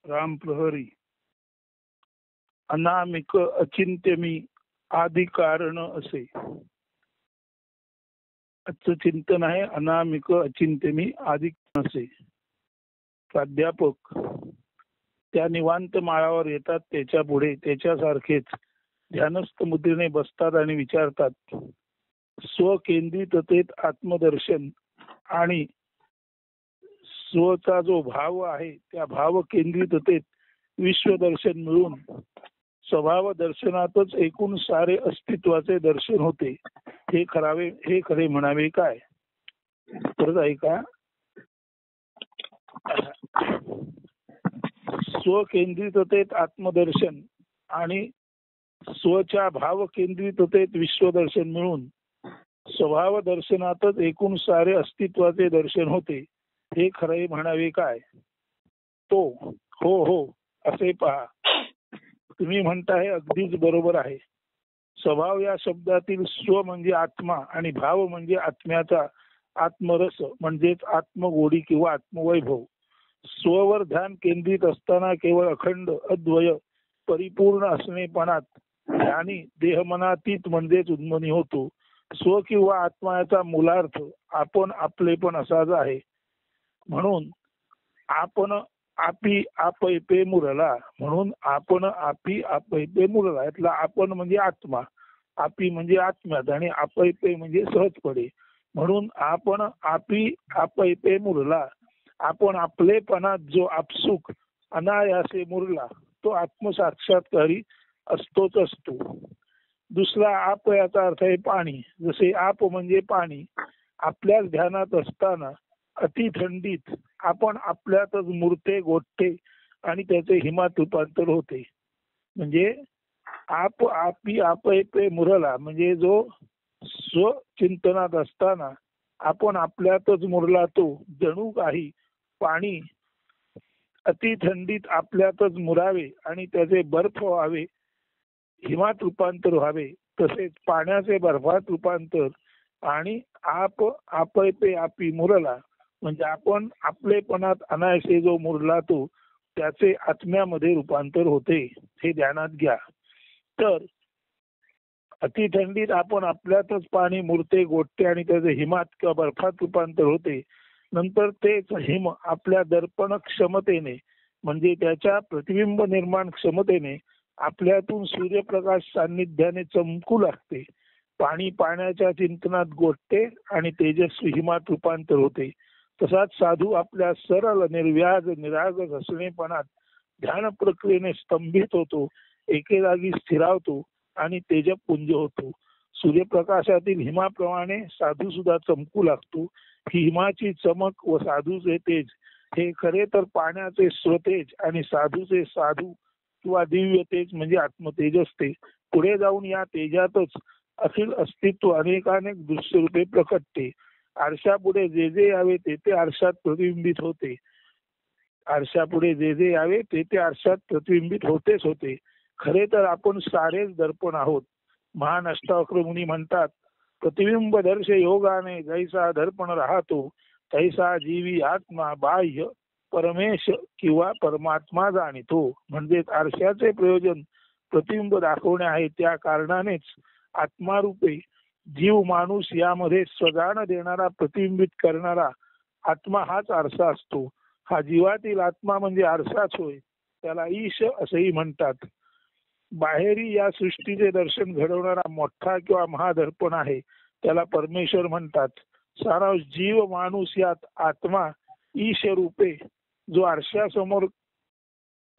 राम प्रहरी. अनामिक अचिंत्य मी आदि कारण असे. आजचं चिंतन आहे अनामिक अचिंत्य मी आदि कारण असे. प्राध्यापक त्या निवांत माळावर येतात, त्याच्या पुढे त्याच्यासारखेच ध्यानस्थ मुद्रेने बसतात आणि विचारतात. स्वकेंद्रिततेत आत्मदर्शन आणि स्वचा जो भाव आहे त्या भाव केंद्रिततेत विश्वदर्शन मिळून स्वभाव दर्शनातच एकूण सारे अस्तित्वाचे दर्शन होते. हे खरे म्हणावे काय. परत ऐका. स्वकेंद्रिततेत आत्मदर्शन आणि स्वच्या भाव केंद्रिततेत विश्वदर्शन मिळून स्वभाव दर्शनातच एकूण सारे अस्तित्वाचे दर्शन होते. हे खरे म्हणावे काय. तो हो हो असे पहा. तुम्ही म्हणताय अगदीच बरोबर आहे. स्वभाव या शब्दातील स्व म्हणजे आत्मा आणि भाव म्हणजे आत्म्याचा आत्मरस म्हणजेच आत्मगोडी किंवा आत्मवैभव. स्ववर ध्यान केंद्रित असताना केवळ अखंड अद्वय परिपूर्ण असणेपणात ध्यानी देहमनातीत म्हणजेच उन्मनी होतो. स्व किंवा आत्मा याचा मूलार्थ आपण आपलेपण असाच आहे. म्हणून आपण आपी आपैपे मुरला. म्हणून आपण आपी आपैपे मुरला. यातला आपण म्हणजे आत्मा, आपी म्हणजे आत्म्यात आणि आपैपे म्हणजे सहजपणे. म्हणून आपण आपी आपैपे मुरला. आपण आपलेपणात जो आपसुक अनायासे मुरला तो आत्मसाक्षात्कारी असतोच असतो. दुसरा आप याचा अर्थ आहे पाणी. जसे आप म्हणजे पाणी. आपल्याच ध्यानात असताना अति थंडीत आपण आपल्यातच मुरते गोठते आणि त्याचे हिमात रूपांतर होते. म्हणजे आप आपी आपैपे मुरला म्हणजे जो स्वचिंतनात असताना आपण आपल्यातच मुरला तो जणू काही पाणी अति थंडीत आपल्यातच मुरावे आणि त्याचे बर्फ व्हावे, हिमात रूपांतर व्हावे. तसेच पाण्याचे बर्फात रूपांतर आणि आप आपैपे आपी मुरला म्हणजे आपण आपलेपणात अनायसे जो मुरला तो त्याचे आत्म्यामध्ये रूपांतर होते. हे ध्यानात घ्या. तर अति थंडीत आपण आपल्यातच पाणी मुरते गोठते आणि त्याचे हिमात किंवा बर्फात रूपांतर होते. नंतर तेच हिम आपल्या दर्पण क्षमतेने म्हणजे त्याच्या प्रतिबिंब निर्माण क्षमतेने आपल्यातून सूर्यप्रकाश सान्निध्याने चमकू लागते. पाणी पाण्याच्या चिंतनात गोठते आणि तेजस्वी हिमात रूपांतर होते. तसाच साधू आपल्या सरळ निर्व्याज निरागस असणेपणात ध्यान प्रक्रियेने स्तंभित होतो, एके जागी स्थिरावतो आणि तेजपुंज होतो. सूर्यप्रकाशातील हिमाप्रमाणे साधू सुद्धा चमकू लागतो. ही हिमाची चमक व साधूचे तेज हे खरे तर पाण्याचे स्वतेज आणि साधूचे साधू किंवा दिव्य तेज म्हणजे आत्मतेज असते. पुढे जाऊन या तेजातच अखिल अस्तित्व अनेकानेक दृश्यरूपे प्रकटते. आरशापुढे जे जे यावे ते ते आरशात प्रतिबिंबित होते. आरशापुढे जे जे यावे ते ते आरशात प्रतिबिंबित होतेच होते. खरे तर आपण सारेच दर्पण आहोत. महान अष्टावक्र मुनी म्हणतात, प्रतिबिंब दर्श योगाने जैसा दर्पण राहतो तैसा जीवी आत्मा बाह्य परमेश किंवा परमात्मा जाणितो. म्हणजेच आरशाचे प्रयोजन प्रतिबिंब दाखवणे आहे. त्या कारणानेच आत्मारूपे जीव माणूस यामध्ये स्वजान देणारा प्रतिबिंबित करणारा आत्मा हाच आरसा असतो. हा जीवातील आत्मा म्हणजे आरसाच होय. त्याला ईश असेही म्हणतात. बाहेरी या सृष्टीचे दर्शन घडवणारा मोठा किंवा महादर्पण आहे त्याला परमेश्वर म्हणतात. सारांश जीव माणूस यात आत्मा ईश रूपे जो आरशासमोर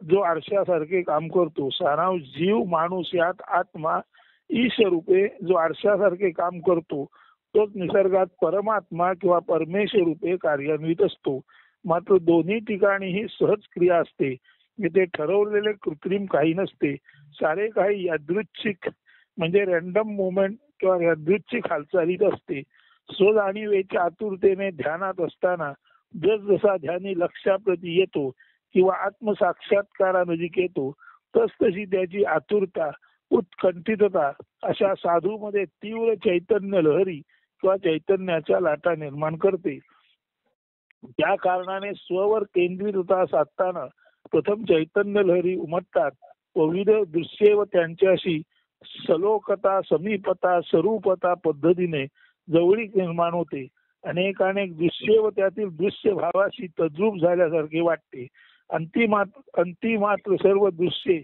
जो आरशासारखे काम करतो. सारांश जीव माणूस यात आत्मा ईश रूपे जो आरशासारखे काम करतो तोच निसर्गात परमात्मा किंवा परमेश्वर रूपे कार्यान्वित असतो. मात्र दोन्ही ठिकाणी ही सहज क्रिया असते. इथे ठरवलेले कृत्रिम काही नसते. सारे काही यादृच्छिक म्हणजे रॅन्डम मुवमेंट किंवा यादृच्छिक हालचालीत असते. स्वजाणीवेच्या आतुरतेने ध्यानात असताना जसजसा ध्यानी लक्षाप्रती येतो किंवा आत्मसाक्षात्कारानजीक येतो तसतशी त्याची आतुरता उत्कंठितता अशा साधूमध्ये तीव्र चैतन्य लहरी किंवा चैतन्याच्या लाटा निर्माण करते. त्या कारणाने स्ववर केंद्रितता साधताना प्रथम चैतन्य लहरी उमटतात व विविध दृश्ये व त्यांच्याशी सलोकता, समीपता, स्वरूपता पद्धतीने जवळीक निर्माण होते. अनेक दृश्ये व त्यातील दृश्य भावाशी तद्रूप झाल्यासारखे वाटते. अंतिमात्र सर्व दृश्ये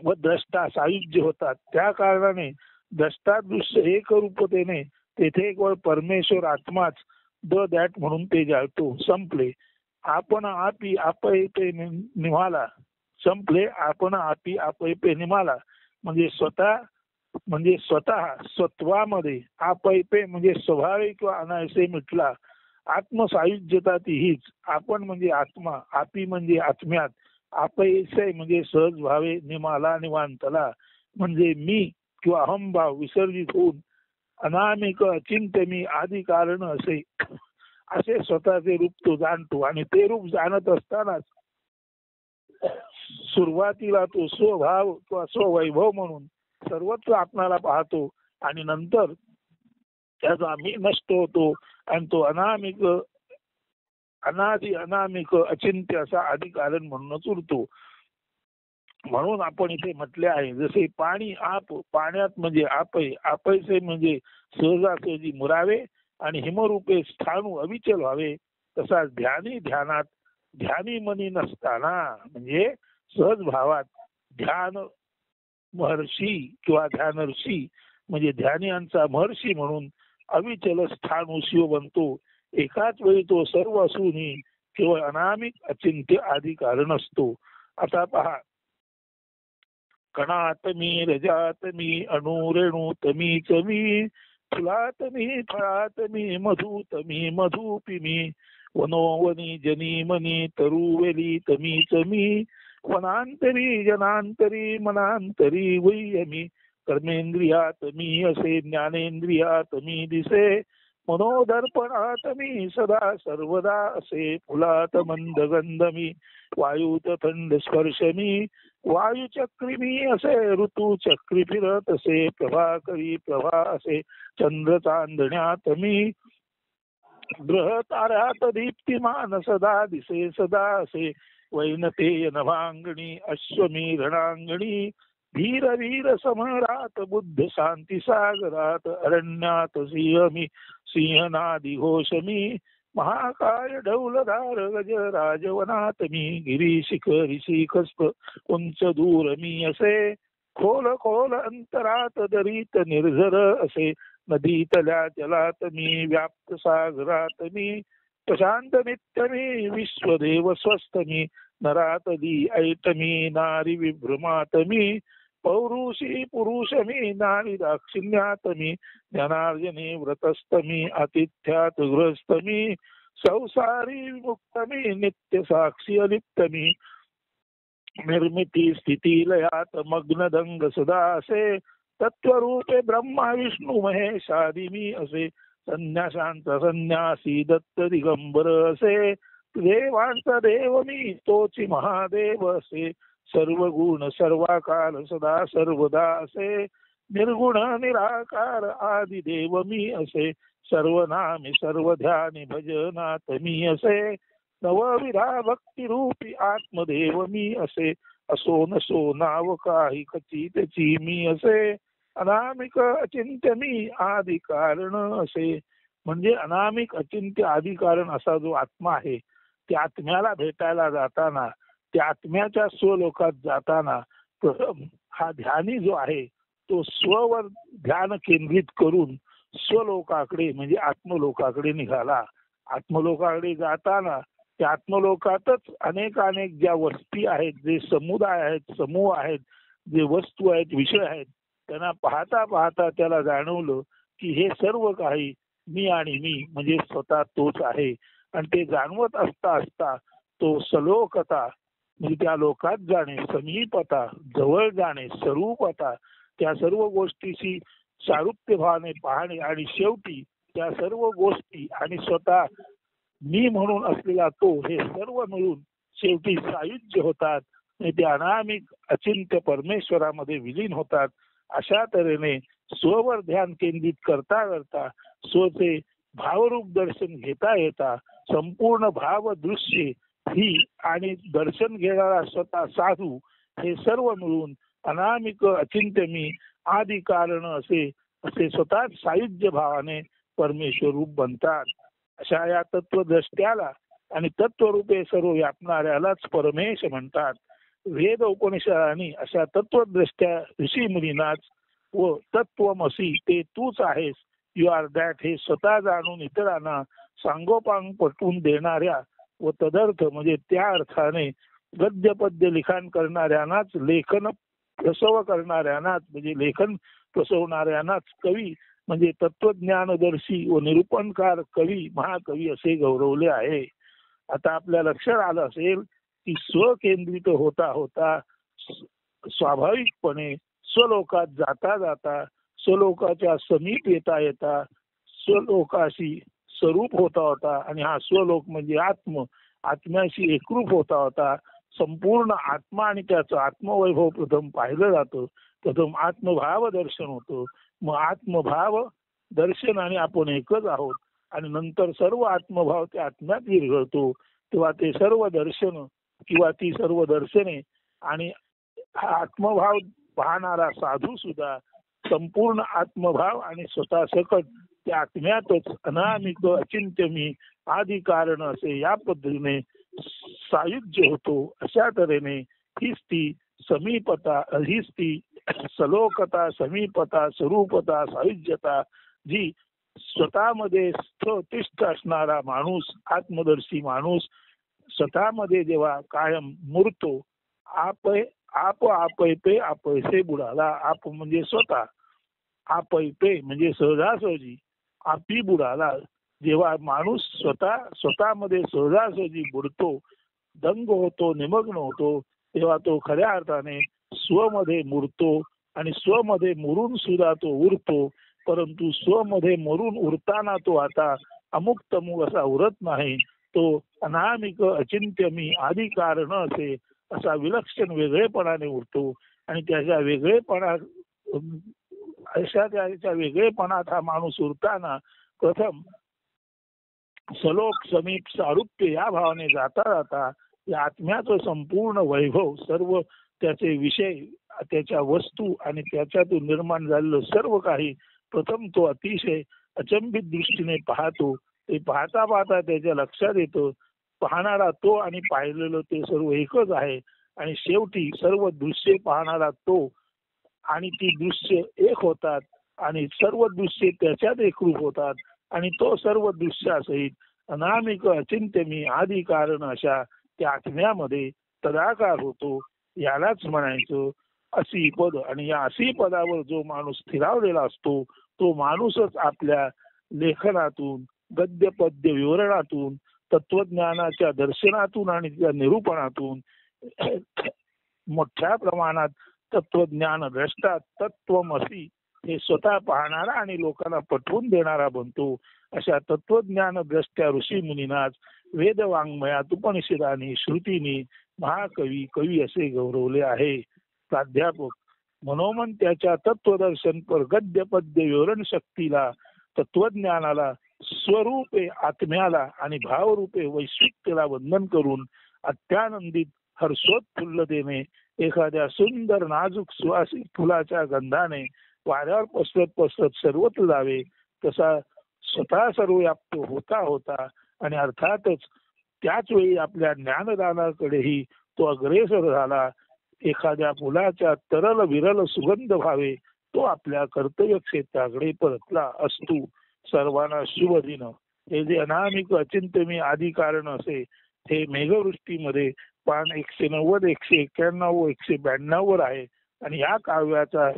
व द्रष्टा सायुज्य होतात. त्या कारणाने द्रष्टा दृश्य एकरूपतेने तेथे केवळ परमेश्वर आत्माच द दॅट म्हणून ते जाळतो. संपले. आपण आपी आपैपे निघाला. संपले. आपण आपी आपैपे निघाला म्हणजे स्वतः स्वत्वामध्ये, आपैपे म्हणजे स्वभावे किंवा अनायसे मिटला. आत्मसायुज्यता ती हीच. आपण म्हणजे आत्मा, आपी म्हणजे आत्म्यात, आपैसे म्हणजे सहज भावे, निमाला निवांतला म्हणजे मी किंवा अहमभाव विसर्जित होऊन अनामिक अचिंत्य मी आदी कारण असे स्वतःचे रूप तो जाणतो. आणि ते रूप जाणत असतानाच सुरुवातीला तो स्वभाव किंवा स्ववैभव म्हणून सर्वत्र आपणाला पाहतो आणि नंतर त्याचा मी नष्ट होतो आणि तो अनामिक अचिंत्य असा आदी कारण म्हणूनच उरतो. म्हणून आपण इथे म्हटले आहे, जसे पाणी आप, पाण्यात म्हणजे आपैसे म्हणजे सहजासहजी मुरावे आणि हिमरूपे स्थाणू अविचल व्हावे, तसाच ध्यानात ध्यानी मनी नसताना म्हणजे सहज भावात ध्यान महर्षी किंवा ध्यानर्षी म्हणजे ध्यानियांचा महर्षी म्हणून अविचल स्थाणू शिव बनतो. एकाच वेळी तो सर्व असूनही केवळ अनामिक अचिंत्य आदी कारण असतो. आता पहा, कणात मी, रजात मी, अणुरेणूत मी चमी, फुलात मी, फळात मी, मधूत मी, मधुपी मी, वनोवनी जनी मनी, तरुवेली तमी चमी, वनांतरी जनांतरी मनांतरी वैयमी, कर्मेंद्रियात मी असे, ज्ञानेंद्रियात मी दिसे, मनोदर्पणात मी सदा सर्वदा असे, फुलात मंदगंध मी, वायूत थंड स्पर्श मी, वायुचक्री मी असे, ऋतू चक्री फिरत असे, प्रभाकरी प्रभा असे, चंद्र चांदण्यात मी, ग्रह ताऱ्यात दीप्तिमान सदा दिसे सदा असे, वैनतेय नभांगणी अश्वमी रणांगणी, धीर वीर समरात बुद्ध शांती सागरात, अरण्यात सिंहमी सिंहनादी घोषमी, महाकाय ढौलदार गज राजवनात मी, गिरी शिखरी शिखस्प उंच दूर मी असे, खोल खोल अंतरात दरीत निर्झर असे, नदी तल्या जलात मी, व्याप्त सागरात मी, प्रशांत नित्य मी, विश्वदेव स्वस्थ मी, नरात दी ऐट मी, नारी विभ्रमात मी, पौरुषी पुरुष मी, नारी दाक्षिण्यात मी, ज्ञानार्जने व्रतस्थ मी, आतिथ्यात गृहस्थ मी, संसारी मुक्त मी, नित्य साक्षी अलिप्त मी, निर्मिती स्थिती लयात मग्न दंग सदा असे, तत्वरूपे ब्रह्मा विष्णू महेश आदी मी असे, संन्याशांत संन्यासी दत्त दिगंबर असे, देवांचा देव मी तोची महादेव असे, सर्व गुण सर्वाकाल सदा सर्वदा असे, निर्गुण निराकार आदि देव मी असे, सर्वनामी सर्व ध्यानी भजनात मी असे, नवविधा भक्ती रूपी आत्मदेव मी असे, असो नसो नाव काही कची त्याची मी असे, अनामिक अचिंत्य मी आदि कारण असे. म्हणजे अनामिक अचिंत्य आदि कारण असा जो आत्मा आहे, त्या आत्म्याला भेटायला जाताना, त्या आत्म्याच्या स्वलोकात जाताना हा ध्यानी जो आहे तो स्ववर ध्यान केंद्रित करून स्वलोकाकडे म्हणजे आत्मलोकाकडे निघाला. आत्मलोकाकडे जाताना त्या आत्मलोकातच अनेक ज्या वस्ती आहेत, जे समुदाय आहेत, समूह आहेत, जे वस्तू आहेत, विषय आहेत, त्यांना पाहता पाहता त्याला जाणवलं की हे सर्व काही मी आणि मी म्हणजे स्वतः तोच आहे. आणि ते जाणवत असता असता तो सलोकता म्हणजे त्या लोकात जाणे, समीपता जवळ जाणे, स्वरूपता त्या सर्व गोष्टीशी सारुप्य भावाने पाहणे आणि शेवटी त्या सर्व गोष्टी आणि स्वतः मी म्हणून असलेला तो हे सर्व मिळून शेवटी सायुज्य होतात. ते अनामिक अचिंत्य परमेश्वरामध्ये विलीन होतात. अशा तऱ्हेने स्ववर ध्यान केंद्रित करता करता स्वचे भावरूप दर्शन घेता येता संपूर्ण भाव दृश्य ही आणि दर्शन घेणारा स्वतः साधू हे सर्व मिळून अनामिक अचिंत्य मी आदी कारण असे असे स्वतः सायुज्य भावाने परमेश्वर रूप बनतात. अशा या तत्वद्रष्ट्याला आणि तत्वरूपे सर्व व्यापणाऱ्यालाच परमेश म्हणतात. वेद उपनिषदांनी अशा तत्वद्रष्ट्या ऋषी मुनींनाच व तत्वमसी ते तूच आहेस, यू आर दॅट हे स्वतः जाणून इतरांना सांगोपांग पटवून देणाऱ्या व तदर्थ म्हणजे त्या अर्थाने गद्य पद्य लिखाण करणाऱ्यांनाच लेखन प्रसव करणाऱ्यांनाच म्हणजे लेखन प्रसवणाऱ्यांनाच कवी म्हणजे तत्वज्ञानदर्शी व निरूपणकार कवी महाकवी असे गौरवले आहे. आता आपल्या लक्षात आलं असेल की स्वकेंद्रित होता होता स्वाभाविकपणे स्वलोकात जाता जाता स्वलोकाच्या समीप येता येता स्वलोकाशी स्वरूप होता होता आणि हा स्वलोक म्हणजे आत्म्याशी एकरूप होता होता. संपूर्ण आत्मा आणि त्याचं आत्मवैभव प्रथम पाहिलं जातं. प्रथम आत्मभाव दर्शन होतं. मग आत्मभाव दर्शन आणि आपण एकच आहोत आणि नंतर सर्व आत्मभाव त्या आत्म्यात विरघळतो. तेव्हा ते सर्व दर्शन किंवा ती सर्व दर्शने आणि आत्मभाव पाहणारा साधू सुद्धा संपूर्ण आत्मभाव आणि स्वतः सकट त्या आत्म्यातच अनामिक अचिंत्य मी आदी कारण असे या पद्धतीने सायुज्य होतो. अशा तऱ्हेने हीच ती समीपता हीच ती सलोकता समीपता स्वरूपता सायुज्यता जी स्वतःमध्ये स्थिष्ट असणारा माणूस आत्मदर्शी माणूस स्वतःमध्ये जेव्हा कायम मुरतो आप आपैपे आपैसे बुडाला. आप म्हणजे स्वतः आपैपे म्हणजे सहजासहजी आपी बुडाला. जेव्हा माणूस स्वतःमध्ये सहजासहजी बुडतो दंग होतो निमग्न होतो तेव्हा तो खऱ्या अर्थाने स्वमध्ये मुरतो आणि स्वमध्ये मुरून सुद्धा तो उरतो. परंतु स्वमध्ये मरून उरताना तो आता अमुक तमुक असा उरत नाही. तो अनामिक अचिंत्य मी आदी कारण असे असा विलक्षण वेगळेपणाने उरतो आणि त्याच्या त्याच्या वेगळेपणात हा माणूस उरताना प्रथम सलोक समीप सारूप्य या भावाने जाता जाता या आत्म्याचं संपूर्ण वैभव सर्व त्याचे विषय त्याच्या वस्तू आणि त्याच्यातून निर्माण झालेलं सर्व काही प्रथम तो अतिशय अचंबित दृष्टीने पाहतो. ते पाहता पाहता त्याच्या लक्षात येतं पाहणारा तो आणि पाहिलेलं ते सर्व एकच आहे आणि शेवटी सर्व दृश्य पाहणारा तो आणि ती दृश्य एक होतात आणि सर्व दृश्य त्याच्यात एकरूप होतात आणि तो सर्व दृश्यासहित अनामिक अचिंत्य मी आदी कारण अशा त्या आत्म्यामध्ये तदाकार होतो. यालाच म्हणायचं असी पद. आणि या असी पदावर जो माणूस स्थिरावलेला असतो तो माणूसच आपल्या लेखनातून गद्य पद्य विवरणातून तत्वज्ञानाच्या दर्शनातून आणि त्या निरूपणातून मोठ्या प्रमाणात तत्वज्ञान द्रष्टा तत्वमसी हे स्वतः पाहणारा आणि लोकांना पटवून देणारा बनतो. अशा तत्वज्ञान द्रष्ट्या ऋषी मुनीनाच वेदवाङ्मयात उपनिषदांनी श्रुतींनी महाकवी कवी असे गौरवले आहे. प्राध्यापक मनोमन त्याच्या तत्वदर्शन पर गद्य पद्य विवरण शक्तीला तत्वज्ञानाला स्वरूपे आत्म्याला आणि भावरूपे वैश्विकतेला वंदन करून अत्यानंदित हर्षोत्फुल्लतेने एखाद्या सुंदर नाजूक सुवासिक फुलाच्या गंधाने वाऱ्यावर पसरत पसरत सर्वत्र जावे तसा स्वतः सर्वव्याप्त होता होता आणि अर्थातच त्याच वेळी आपल्या ज्ञानदानाकडेही तो अग्रेसर झाला. एखाद्या फुलाच्या तरल विरल सुगंध व्हावे तो आपल्या कर्तव्य क्षेत्राकडे परतला असतो. सर्वांना शुभ दिन. हे जे अनामिक अचिंत्य मी आदी कारण असे हे मेघवृष्टीमध्ये पान 190 191 192 वर आहे आणि या काव्याचा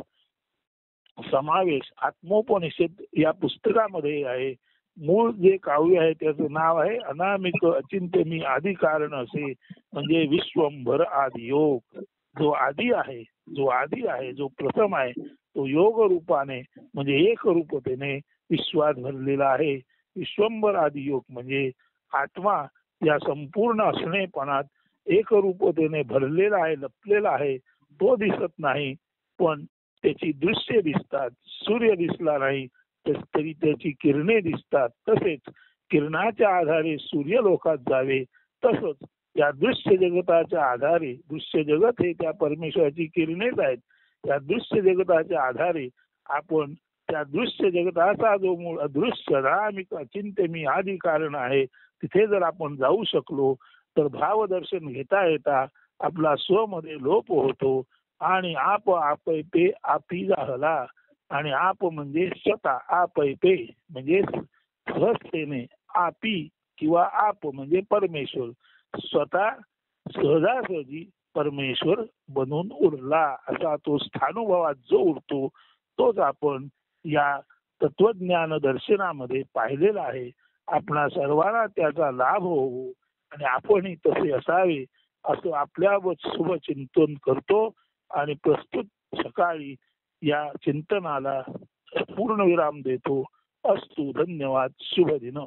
समावेश आत्मोपनिषद या पुस्तकामध्ये आहे. मूळ जे काव्य आहे त्याचं नाव आहे अनामिक अचिंत्य मी आदी कारण असे म्हणजे विश्वंभर आदी योग. जो आदी आहे जो प्रथम आहे तो योग रूपाने म्हणजे एक रूपतेने विश्वात भरलेला आहे. विश्वंभर आदी योग म्हणजे आत्मा या संपूर्ण असणेपणात एकरूपतेने भरलेला आहे लपलेला आहे. तो दिसत नाही पण त्याची दृश्य दिसतात. सूर्य दिसला नाही तरी त्याची किरणे दिसतात. तसेच किरणाच्या आधारे सूर्य लोकात जावे तसंच या दृश्य जगताच्या आधारे, दृश्य जगत हे त्या परमेश्वराची किरणेच आहेत, या दृश्य जगताच्या आधारे आपण त्या दृश्य जगताचा जो मूळ अदृश्य रामिक अचिंत्य आदी कारण आहे तिथे जर आपण जाऊ शकलो तर भावदर्शन घेता येता आपला स्वमध्ये लोप होतो आणि आप आपै आपी झाला. आणि आप म्हणजे स्वतः, आपै म्हणजे सहजतेने, आपी किंवा आप म्हणजे परमेश्वर, स्वतः सहजासहजी परमेश्वर बनून उरला. असा तो स्थानुभवात जो उरतो तोच आपण या तत्वज्ञान दर्शनामध्ये पाहिलेला आहे. आपणा सर्वांना त्याचा लाभ होवो आणि आपणही तसे असावे असं आपल्यावर शुभचिंतन करतो आणि प्रस्तुत सकाळी या चिंतनाला पूर्ण विराम देतो. अस्तु. धन्यवाद. शुभ दिन.